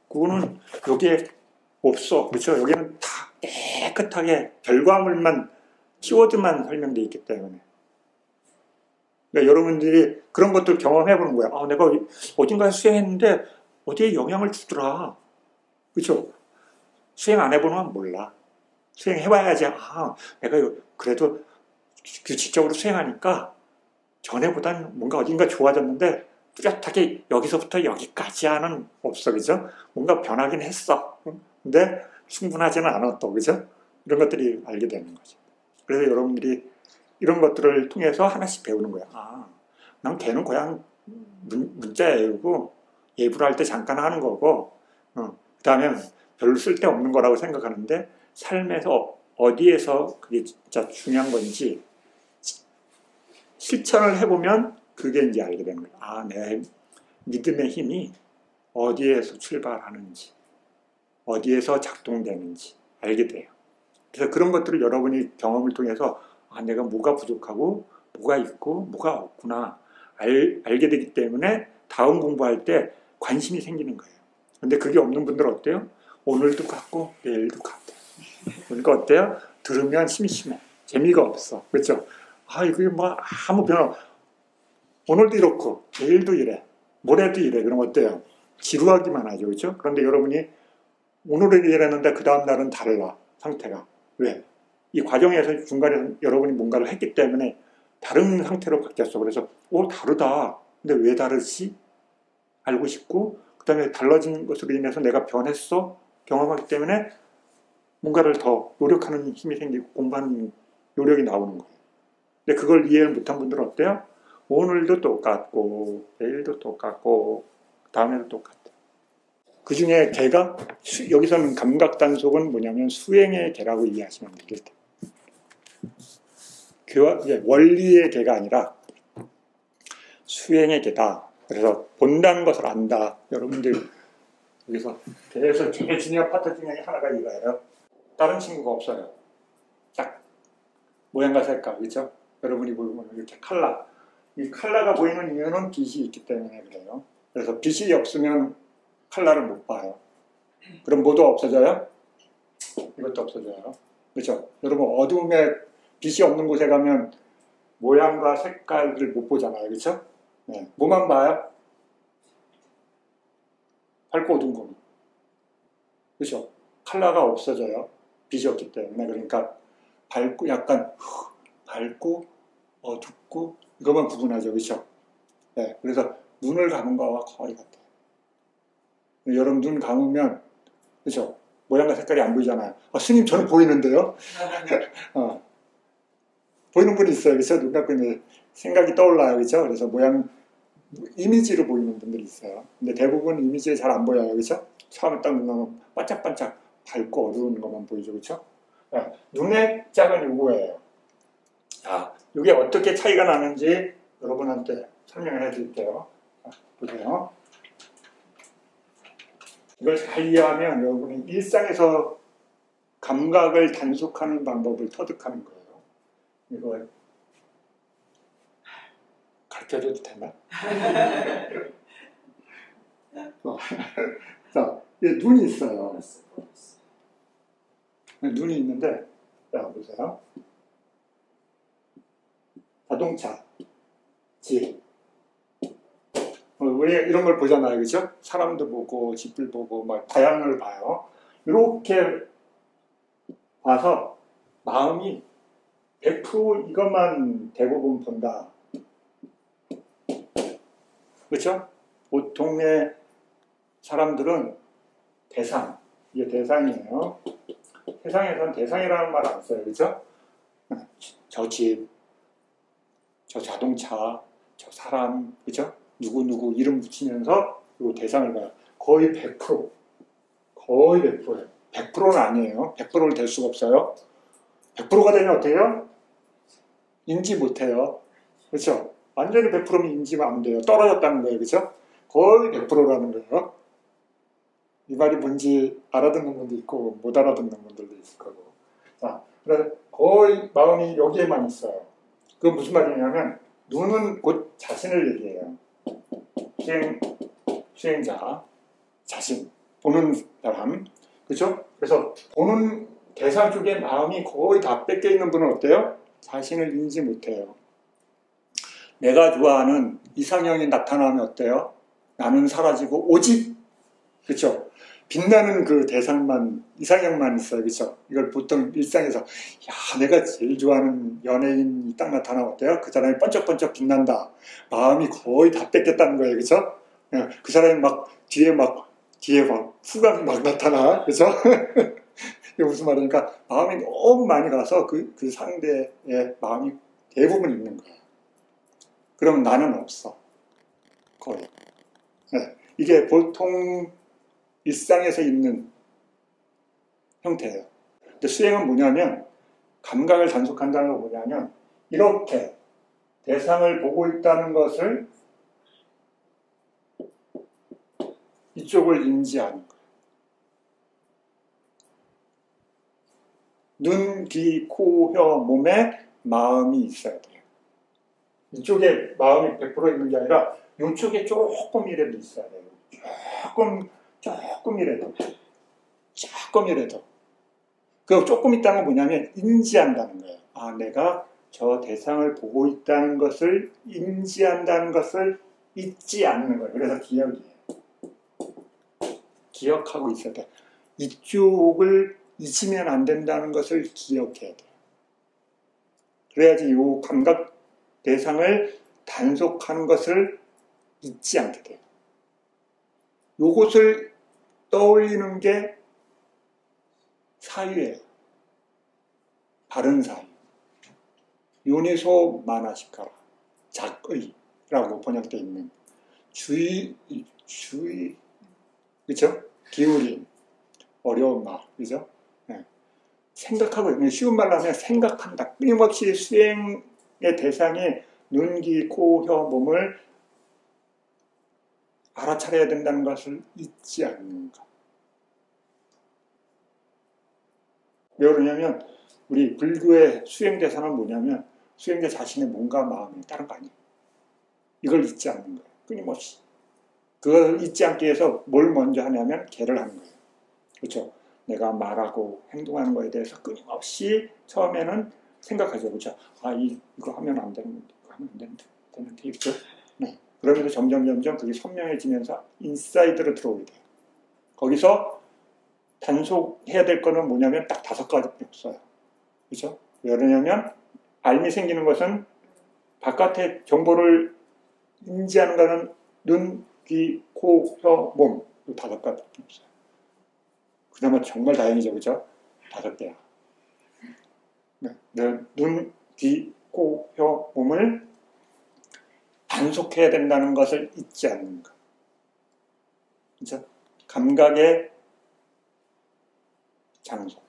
그거는 여기에 없어. 그렇죠? 여기는 다 깨끗하게 결과물만, 키워드만 설명되어 있기 때문에. 그러니까 여러분들이 그런 것들 경험해 보는 거야. 내가 어딘가에 수행했는데 어디에 영향을 주더라. 그렇죠? 수행 안 해보면 몰라. 수행해봐야지. 내가 그래도 규칙적으로 수행하니까 전에보다는 뭔가 어딘가 좋아졌는데 뚜렷하게 여기서부터 여기까지는 없어. 그죠? 뭔가 변하긴 했어. 근데 충분하지는 않았다. 그죠? 이런 것들이 알게 되는 거죠. 그래서 여러분들이 이런 것들을 통해서 하나씩 배우는 거야. 난 걔는 그냥 문자 외우고 예불 할 때 잠깐 하는 거고 그 다음에 별로 쓸데없는 거라고 생각하는데 삶에서 어디에서 그게 진짜 중요한 건지 실천을 해보면 그게 이제 알게 되는 거예요. 내 믿음의 힘이 어디에서 출발하는지, 어디에서 작동되는지 알게 돼요. 그래서 그런 것들을 여러분이 경험을 통해서 내가 뭐가 부족하고 뭐가 있고 뭐가 없구나 알게 되기 때문에 다음 공부할 때 관심이 생기는 거예요. 근데 그게 없는 분들은 어때요? 오늘도 같고 내일도 같아요. 그러니까 어때요? 들으면 심심해. 재미가 없어. 그렇죠? 이게 아무 변화. 오늘도 이렇고 내일도 이래. 모레도 이래. 그럼 어때요? 지루하기만 하죠. 그렇죠? 그런데 여러분이 오늘은 이랬는데 그 다음 날은 달라. 상태가. 왜? 이 과정에서 중간에 여러분이 뭔가를 했기 때문에 다른 상태로 바뀌었어. 그래서 다르다. 근데 왜 다르지? 알고 싶고 그 다음에 달라진 것으로 인해서 내가 변했어. 경험하기 때문에 뭔가를 더 노력하는 힘이 생기고 공부하는 노력이 나오는 거예요. 근데 그걸 이해를 못한 분들은 어때요? 오늘도 똑같고 내일도 똑같고 다음에도 똑같아. 그 중에 개가 여기서는 감각단속은 뭐냐면 수행의 개라고 이해하시면 되겠다. 원리의 개가 아니라 수행의 개다. 그래서 본다는 것을 안다. 여러분들 여기서 개에서 제일 중요한 파트 중에 하나가 이거예요. 다른 친구가 없어요. 딱 모양과 색깔, 그렇죠? 여러분이 보면 이렇게 칼라 이 칼라가 보이는 이유는 빛이 있기 때문에 그래요. 그래서 빛이 없으면 칼라를 못 봐요. 그럼 뭐도 없어져요? 이것도 없어져요. 그렇죠? 여러분 어두움에 빛이 없는 곳에 가면 모양과 색깔을 못 보잖아요. 그렇죠? 네. 뭐만 봐요? 밝고 어두운 것만. 그렇죠? 컬러가 없어져요. 빛이 없기 때문에. 그러니까 밝고 약간 밝고 어둡고 이것만 구분하죠. 그렇죠? 네. 그래서 눈을 감은 거와 거의 같아요. 여러분 눈 감으면 그렇죠? 모양과 색깔이 안 보이잖아요. 스님 저는 보이는데요. 보이는 분이 있어요. 그래서 눈 감고 있는데 생각이 떠올라요. 그렇죠? 그래서 모양 이미지로 보이는 분들이 있어요. 근데 대부분 이미지에 잘 안 보여요. 그렇죠? 처음에 딱 눈 감으면 반짝반짝 밝고 어두운 것만 보이죠. 그렇죠? 눈의 짝은 이거예요. 자, 이게 어떻게 차이가 나는지 여러분한테 설명을 해드릴게요. 자, 보세요. 이걸 잘 이해하면 여러분이 일상에서 감각을 단속하는 방법을 터득하는 거예요. 이걸 가르쳐줘도 되나? 자, 눈이 있어요. 눈이 있는데, 자, 보세요. 자동차, 집. 왜 이런 걸 보잖아요. 그죠? 사람도 보고, 집을 보고, 막 다양을 봐요. 이렇게 봐서 마음이 100% 이것만 대부분 본다. 그렇죠? 보통의 사람들은 대상, 이게 대상이에요. 세상에서는 대상이라는 말 안 써요. 그렇죠? 저 집, 저 자동차, 저 사람, 그렇죠? 누구 이름 붙이면서 이 대상을 봐요. 거의 100%. 거의 100%예요. 100%는 아니에요. 100%를 될 수가 없어요. 100%가 되면 어떻게 해요? 인지 못해요. 그렇죠? 완전히 100%면 인지가 안 돼요. 떨어졌다는 거예요. 그렇죠? 거의 100%라는 거예요. 이 말이 뭔지 알아듣는 분도 있고 못 알아듣는 분들도 있을 거고. 자, 그래서 거의 마음이 여기에만 있어요. 그건 무슨 말이냐면 눈은 곧 자신을 얘기해요. 수행자, 자신, 보는 사람. 그렇죠? 그래서 보는 대상 쪽에 마음이 거의 다 뺏겨 있는 분은 어때요? 자신을 인지 못해요. 내가 좋아하는 이상형이 나타나면 어때요? 나는 사라지고 오직 그렇죠? 빛나는 그 대상만 이상형만 있어요. 그렇죠? 이걸 보통 일상에서 야 내가 제일 좋아하는 연예인이 딱 나타나면 어때요? 그 사람이 번쩍번쩍 빛난다. 마음이 거의 다 뺏겼다는 거예요. 그렇죠? 그 사람이 막 뒤에 막 후광이 막 나타나. 그렇죠? 이게 무슨 말이니까 마음이 너무 많이 가서 그 상대의 마음이 대부분 있는 거예요. 그러면 나는 없어. 거의. 네. 이게 보통 일상에서 있는 형태예요. 근데 수행은 뭐냐면 감각을 단속한다는 건 뭐냐면 이렇게 대상을 보고 있다는 것을 이쪽을 인지하는 거예요. 눈, 귀, 코, 혀, 몸에 마음이 있어야 돼요. 이쪽에 마음이 100% 있는 게 아니라 이쪽에 조금이라도 있어야 돼요. 조금이라도. 그 조금 있다는 건 뭐냐면 인지한다는 거예요. 아, 내가 저 대상을 보고 있다는 것을 인지한다는 것을 잊지 않는 거예요. 그래서 기억이에요. 기억하고 있어야 돼. 이쪽을 잊으면 안 된다는 것을 기억해야 돼요. 그래야지 이 감각 대상을 단속하는 것을 잊지 않게 돼요. 요것을 떠올리는 게 사유예요. 바른 사유. 요니소 마나시카라. 작의라고 번역되어 있는 주의, 그렇죠? 기울임, 어려운 말, 그죠? 네. 생각하고, 쉬운 말로 하면 생각한다. 끊임없이 수행의 대상이 눈, 귀, 코, 혀, 몸을 알아차려야 된다는 것을 잊지 않는 것. 왜 그러냐면 우리 불교의 수행 대상은 뭐냐면 수행자 자신의 몸과 마음이 다른 거 아니에요. 이걸 잊지 않는 거예요. 끊임없이. 그걸 잊지 않기 위해서 뭘 먼저 하냐면 개를 하는 거예요. 그렇죠? 내가 말하고 행동하는 거에 대해서 끊임없이 처음에는 생각하죠. 그렇죠? 이거 하면 안 되는데, 이거 하면 안 되는데, 그렇죠? 네. 그러면서 점점 그게 선명해지면서 인사이드로 들어오게 돼요. 거기서 단속해야 될 거는 뭐냐면 딱 5가지밖에 없어요. 그렇죠? 왜냐면 알미 생기는 것은 바깥의 정보를 인지하는 거는 눈, 귀, 코, 혀, 몸 이 5가지밖에 없어요. 그나마 정말 다행이죠. 그렇죠? 5개야. 네. 눈, 귀, 코, 혀, 몸을 단속해야 된다는 것을 잊지 않는 것. 그렇죠? 감각의 장소.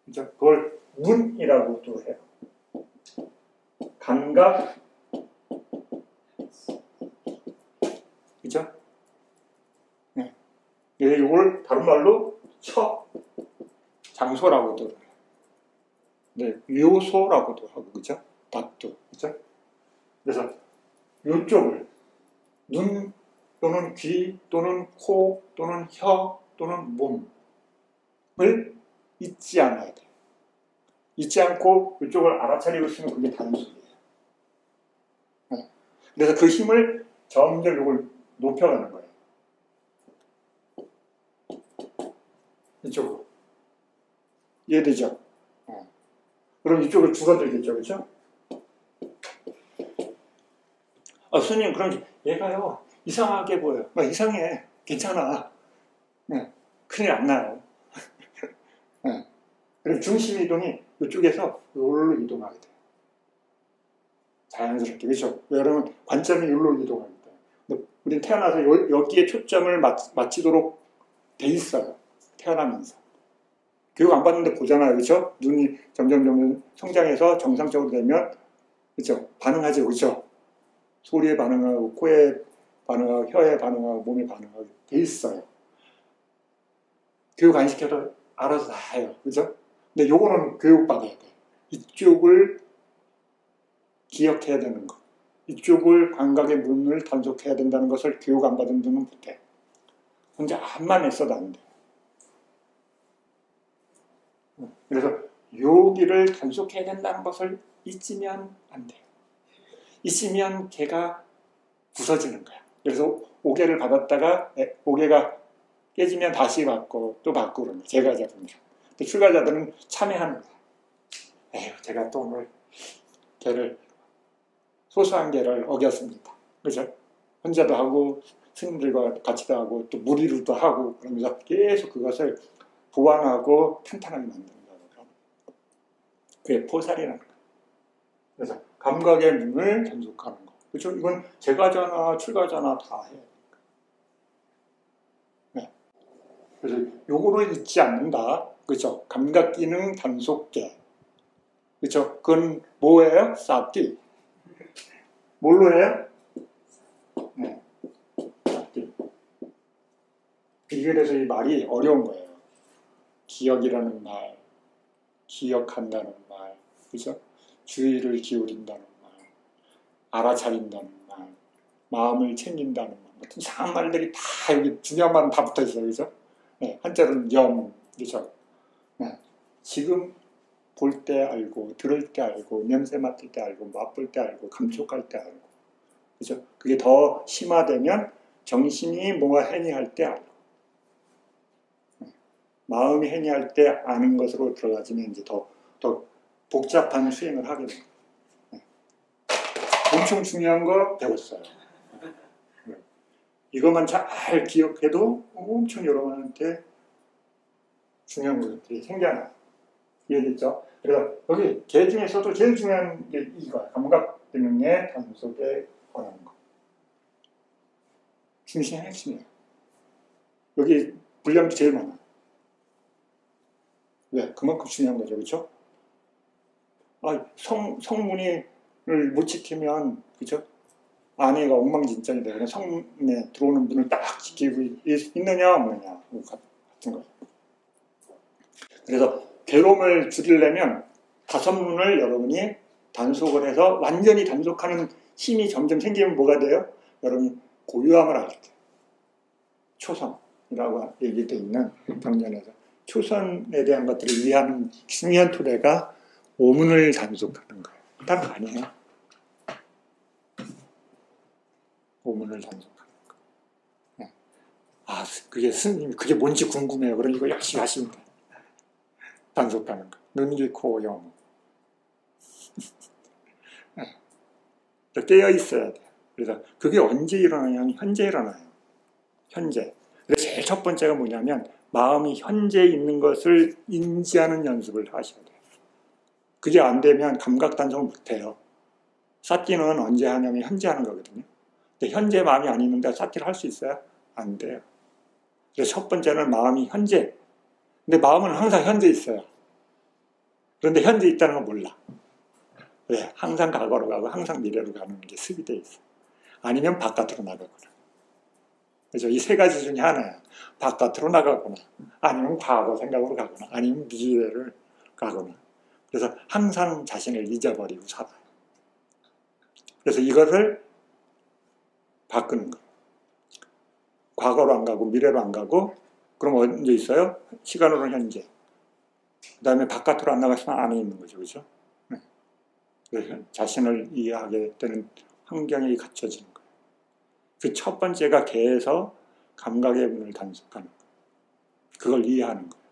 그렇죠? 그걸 눈이라고도 해요. 감각, 그렇죠? 네. 이걸 다른 말로 장소라고도 해요. 네, 요소라고도 하고, 그렇죠? 다도, 그렇죠? 그래서 이쪽을 눈 또는 귀 또는 코 또는 혀 또는 몸을 잊지 않아야 돼요. 잊지 않고 이쪽을 알아차리고 있으면 그게 단속이에요. 네. 그래서 그 힘을 점점 이걸 높여가는 거예요. 이쪽으로. 이해되죠? 그럼 이쪽을 줄어들겠죠, 그렇죠? 스님, 그럼 얘가요 이상하게 보여요. 이상해. 괜찮아. 네. 큰일 안 나요. 네. 그리고 중심 이동이 이쪽에서 여기로 이동하게 돼요. 자연스럽게. 그렇죠? 여러분 관점이 여기로 이동하게 돼요. 우린 태어나서 여기에 초점을 맞추도록 돼 있어요. 태어나면서. 교육 안 받는데 보잖아요. 그렇죠? 눈이 점점 성장해서 정상적으로 되면 그렇죠? 반응하죠. 그렇죠? 소리에 반응하고 코에 반응하고 혀에 반응하고 몸에 반응하고 돼 있어요. 교육 안 시켜도 알아서 다 해요. 그죠? 근데 요거는 교육받아야 돼. 이쪽을 기억해야 되는 거. 이쪽을 감각의 문을 단속해야 된다는 것을 교육 안 받은 분은 못해. 혼자 암만 했어도 안 돼. 그래서 여기를 단속해야 된다는 것을 잊으면 안 돼요. 있으면 걔가 부서지는 거야. 그래서 5개를 받았다가 5개가 깨지면 다시 받고 또 받고 그러는 거야. 제가자들은. 출가자들은 참여하는 거야. 에휴, 제가 또 오늘 걔를 소소한 개를 어겼습니다. 그죠? 혼자도 하고 스님들과 같이도 하고 또 무리로도 하고 그러면서 계속 그것을 보완하고 탄탄하게 만드는 거예요. 그게 포살이라는 거예요. 그래서 감각의 눈을 단속하는 거. 그렇죠? 이건 제가자나 출가자나 다 해야 되니까. 네. 그래서 요거를 잊지 않는다. 그렇죠? 감각 기능 단속계. 그렇죠? 그건 뭐예요? 사티. 뭘로 해요? 네. 사티. 그래서 이 말이 어려운 거예요. 기억이라는 말, 기억한다는 말, 그렇죠? 주의를 기울인다는 말, 알아차린다는 말, 마음을 챙긴다는 말, 같은 이상한 말들이 다 여기 중요한 말은 다 붙어 있어요, 그렇죠? 네, 한자로는 영, 그렇죠? 네, 지금 볼 때 알고, 들을 때 알고, 냄새 맡을 때 알고, 맛볼 때 알고, 감촉할 때 알고, 그렇죠? 그게 더 심화되면 정신이 뭔가 행위할 때 알고, 네, 마음이 행위할 때 아는 것으로 들어가지면 이제 더 복잡한 수행을 하게 됩니다. 네. 엄청 중요한 거 배웠어요. 네. 이것만 잘 기억해도 엄청 여러분한테 중요한 것들이 생겨나요. 이해됐죠? 그래서 여기 개 중에서도 제일 중요한 게 이거예요. 감각 기능의 단속에 관한 거. 중심의 핵심이에요. 여기 분량도 제일 많아요. 왜? 그만큼 중요한 거죠. 그렇죠? 성문을 못 지키면, 그죠? 아내가 엉망진창이 되거나 성문에 들어오는 문을 딱 지키고 있느냐, 없느냐, 같은 거예요. 그래서 괴로움을 줄이려면 5문을 여러분이 단속을 해서 완전히 단속하는 힘이 점점 생기면 뭐가 돼요? 여러분 고유함을 알게 돼요. 초선이라고 얘기되어 있는 병전에서 초선에 대한 것들을 이해하는 중요한 토대가 오문을 단속하는 거예요. 다른 거 아니에요. 오문을 단속하는 거. 네. 아, 그게 스님, 그게 뭔지 궁금해요. 그럼 이거 열심히 하시면 돼요. 단속하는 거. 눈, 귀, 코, 영. 네. 깨어 있어야 돼요. 그래서 그게 언제 일어나냐면 현재 일어나요. 현재. 그래서 제일 첫 번째가 뭐냐면 마음이 현재 있는 것을 인지하는 연습을 하셔야 돼요. 그게 안 되면 감각 단속을 못 해요. 사티는 언제 하냐면 현재 하는 거거든요. 근데 현재 마음이 안 있는데 사티를 할 수 있어요? 안 돼요. 그래서 첫 번째는 마음이 현재. 근데 마음은 항상 현재 있어요. 그런데 현재 있다는 건 몰라. 왜? 항상 과거로 가고 항상 미래로 가는 게 습이 돼 있어. 아니면 바깥으로 나가거나. 그래서 이 세 가지 중에 하나야. 바깥으로 나가거나, 아니면 과거 생각으로 가거나, 아니면 미래를 가거나. 그래서 항상 자신을 잊어버리고 살아요. 그래서 이것을 바꾸는 거예요. 과거로 안 가고 미래로 안 가고, 그럼 언제 있어요? 시간으로는 현재. 그 다음에 바깥으로 안 나가서는 안에 있는 거죠. 그죠? 네. 그래서 자신을 이해하게 되는 환경이 갖춰지는 거예요. 그 첫 번째가 개에서 감각의 문을 단속하는 거예요. 그걸 이해하는 거예요.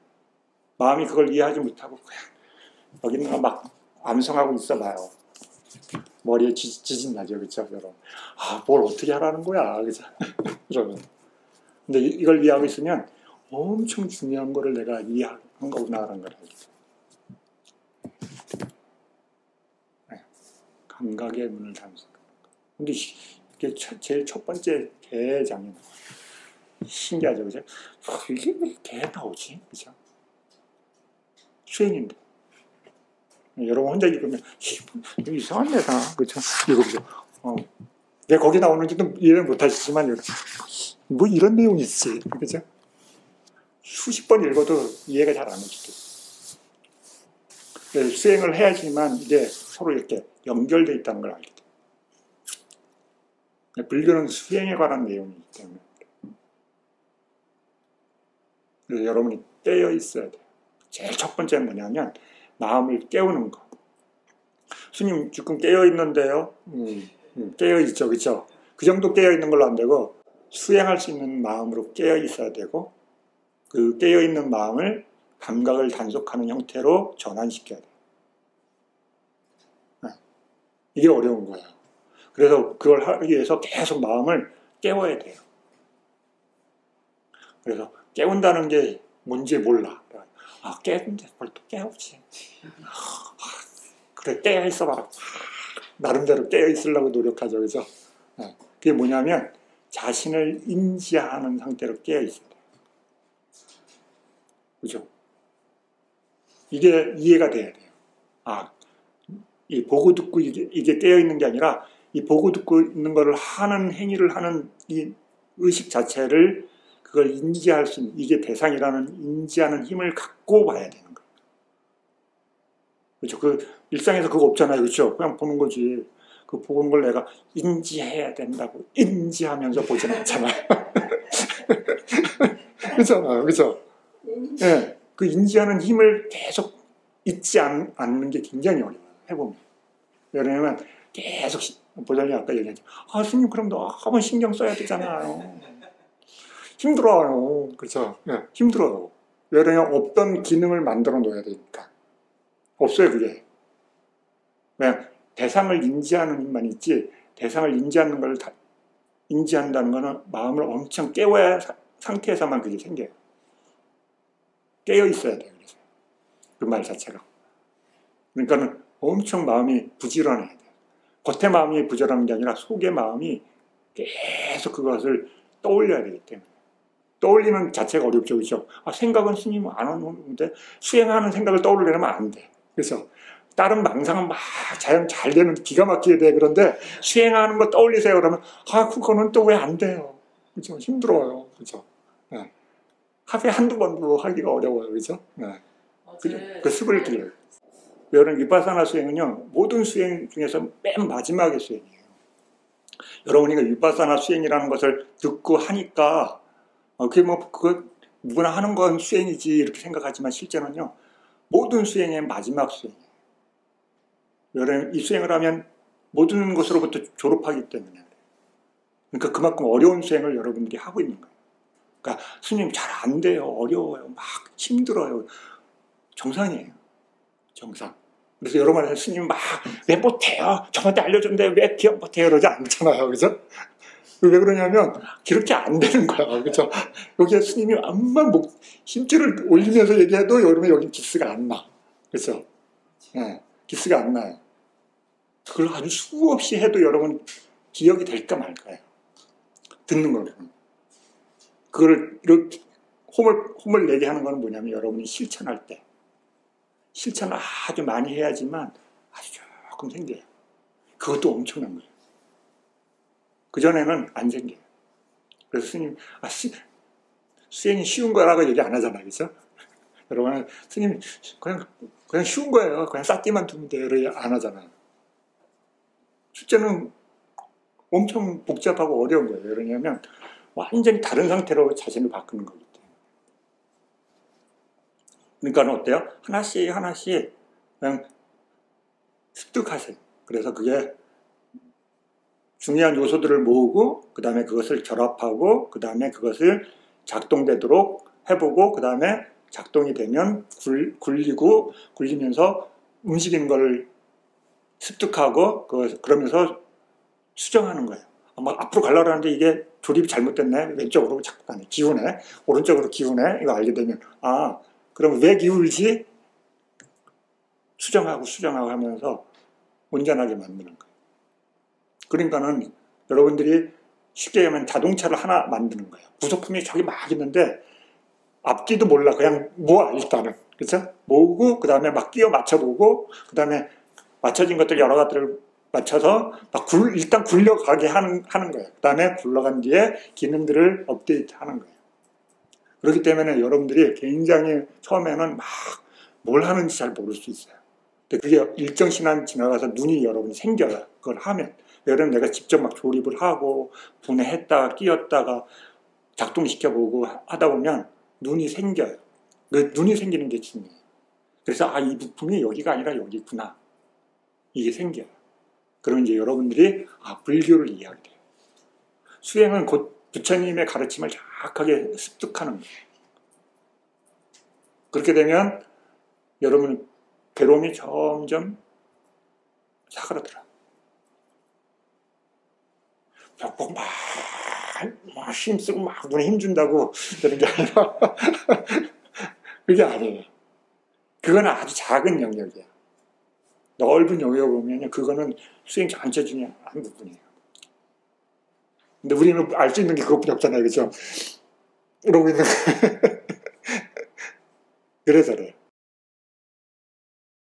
마음이 그걸 이해하지 못하고 그냥 여기 있는 거 막 암송하고 있어 봐요. 머리에 지진 나죠. 그렇죠? 여러분. 아, 뭘 어떻게 하라는 거야. 그죠? 여러분. 근데 이걸 이해하고 있으면 엄청 중요한 거를 내가 이해한 거구나라는 걸 알게 돼요. 네. 감각의 문을 단속하는 거. 근데 이게 제일 첫 번째 개장이 나와요. 신기하죠, 그죠? 이게 왜 개 나오지, 그죠? 수행인데. 여러분 혼자 읽으면 이상한 데다, 그죠? 이거 왜 거기 나오는지도 이해를 못하시지만 뭐 이런 내용이 있지, 그죠? 수십 번 읽어도 이해가 잘 안 되죠. 수행을 해야지만 이게 서로 이렇게 연결되어 있다는 걸 알게 돼요. 불교는 수행에 관한 내용이기 때문에. 그래서 여러분이 깨어 있어야 돼요. 제일 첫 번째는 뭐냐면 마음을 깨우는 거. 스님 지금 깨어 있는데요. 깨어 있죠, 그렇죠? 그 정도 깨어 있는 걸로 안 되고 수행할 수 있는 마음으로 깨어 있어야 되고 그 깨어 있는 마음을 감각을 단속하는 형태로 전환시켜야 돼요. 이게 어려운 거예요. 그래서 그걸 하기 위해서 계속 마음을 깨워야 돼요. 그래서 깨운다는 게 뭔지 몰라. 아, 깨는데 뭘 또 깨우지. 그래, 깨어 있어봐라. 나름대로 깨어 있으려고 노력하죠. 그죠? 그게 뭐냐면 자신을 인지하는 상태로 깨어 있어야 돼요. 그죠? 이게 이해가 돼야 돼요. 아, 이 보고 듣고 이게 깨어 있는 게 아니라 이 보고 듣고 있는 거를 하는 행위를 하는 이 의식 자체를 그걸 인지할 수 있는 이게 대상이라는 인지하는 힘을 갖고 봐야 되는 거예요. 그렇죠? 그 일상에서 그거 없잖아요. 그렇죠? 그냥 보는 거지. 그 보는 걸 내가 인지해야 된다고 인지하면서 보진 않잖아요. 그렇잖아요. 그렇죠? 네, 그 인지하는 힘을 계속 잊지 않는 게 굉장히 어려워요. 해보면. 왜냐면 계속 보살님 아까 얘기했죠. 아, 스님 그럼 너 한번 신경 써야 되잖아요. 힘들어요. 그렇죠? 네, 힘들어요. 왜냐면 없던 기능을 만들어 놓아야 되니까. 없어요, 그게. 그냥 대상을 인지하는 힘만 있지, 대상을 인지하는 걸 인지한다는 거는 마음을 엄청 깨워야 상태에서만 그게 생겨요. 깨어 있어야 돼요. 그래서 그 말 자체가. 그러니까는 엄청 마음이 부지런해야 돼요. 겉의 마음이 부지런한 게 아니라 속의 마음이 계속 그것을 떠올려야 되기 때문에. 떠올리는 자체가 어렵죠. 그렇죠? 아, 생각은 스님은 안 하는데 수행하는 생각을 떠올리려면 안 돼. 그래서 다른 망상은 막 자연 잘 되는 기가 막히게 돼. 그런데 수행하는 거 떠올리세요. 그러면 아, 그거는 또 왜 안 돼요. 그렇죠? 힘들어요. 그렇죠? 네. 하루에 한두 번도 하기가 어려워요. 그렇죠? 네. 그 습을 들여요. 여러분, 위파사나 수행은요, 모든 수행 중에서 맨 마지막의 수행이에요. 여러분이 윗바사나 수행이라는 것을 듣고 하니까 그게 뭐 그거 누구나 하는 건 수행이지 이렇게 생각하지만 실제는요 모든 수행의 마지막 수행이에요. 여러분 이 수행을 하면 모든 것으로부터 졸업하기 때문에 그러니까 그만큼 어려운 수행을 여러분들이 하고 있는 거예요. 그러니까 스님 잘 안 돼요. 어려워요. 막 힘들어요. 정상이에요. 정상. 그래서 여러분한테 스님 막 왜 못해요? 저한테 알려줬는데 왜 기억 못해요? 그러지 않잖아요. 그죠? 왜 그러냐면 그렇게 안 되는 거야. 그죠? 여기에 스님이 암만 힘줄을 올리면서 얘기해도 여러분 여기 기스가 안 나. 그죠? 네, 기스가 안 나요. 그걸 아주 수없이 해도 여러분 기억이 될까 말까요? 듣는 거는. 그걸 이렇게 홈을 내게 하는 건 뭐냐면 여러분이 실천할 때 실천을 아주 많이 해야지만 아주 조금 생겨요. 그것도 엄청난 거예요. 그전에는 안 생겨요. 그래서 스님 수행이 쉬운 거라고 얘기 안 하잖아요. 그죠? 여러분 스님 그냥 쉬운 거예요. 그냥 쌓기만 두면 돼요. 이렇게 안 하잖아요. 실제는 엄청 복잡하고 어려운 거예요. 왜냐하면 완전히 다른 상태로 자신을 바꾸는 거기 때문에. 그러니까 어때요? 하나씩 그냥 습득하세요. 그래서 그게 중요한 요소들을 모으고 그 다음에 그것을 결합하고 그 다음에 그것을 작동되도록 해보고 그 다음에 작동이 되면 굴리면서 움직이는 걸 습득하고 그러면서 수정하는 거예요. 막 앞으로 가려고 하는데 이게 조립이 잘못됐네. 왼쪽으로 자꾸 가네. 기우네. 오른쪽으로 기우네. 이거 알게 되면 그럼 왜 기울지? 수정하고 하면서 온전하게 만드는 거예요. 그러니까는 여러분들이 쉽게 하면 자동차를 하나 만드는 거예요. 부속품이 저기 막 있는데 앞뒤도 몰라. 그냥 모아 일단은. 그렇죠? 모으고 그 다음에 막 끼워 맞춰보고 그 다음에 맞춰진 것들 여러 가지를 맞춰서 막 일단 굴러가게 하는 거예요. 그 다음에 굴러간 뒤에 기능들을 업데이트하는 거예요. 그렇기 때문에 여러분들이 굉장히 처음에는 막 뭘 하는지 잘 모를 수 있어요. 근데 그게 일정 시간 지나가서 눈이 여러분이 생겨요. 그걸 하면. 여러분 내가 직접 막 조립을 하고 분해했다가 끼웠다가 작동시켜보고 하다 보면 눈이 생겨요. 그 눈이 생기는 게 중요해요. 그래서 이 부품이 여기가 아니라 여기 있구나. 이게 생겨요. 그러면 이제 여러분들이 불교를 이해하게 돼요. 수행은 곧 부처님의 가르침을 정확하게 습득하는 거예요. 그렇게 되면 여러분 괴로움이 점점 사그라들어요. 벽복 막 힘쓰고 막 눈에 힘준다고 그런 게 아니라 그게 아니에요. 그건 아주 작은 영역이에요. 넓은 영역을 보면 그거는 수행 전체 중에 한 부분이에요. 근데 우리는 알 수 있는 게 그것뿐이 없잖아요. 그렇죠? 이러고 있는 그래서 그래요.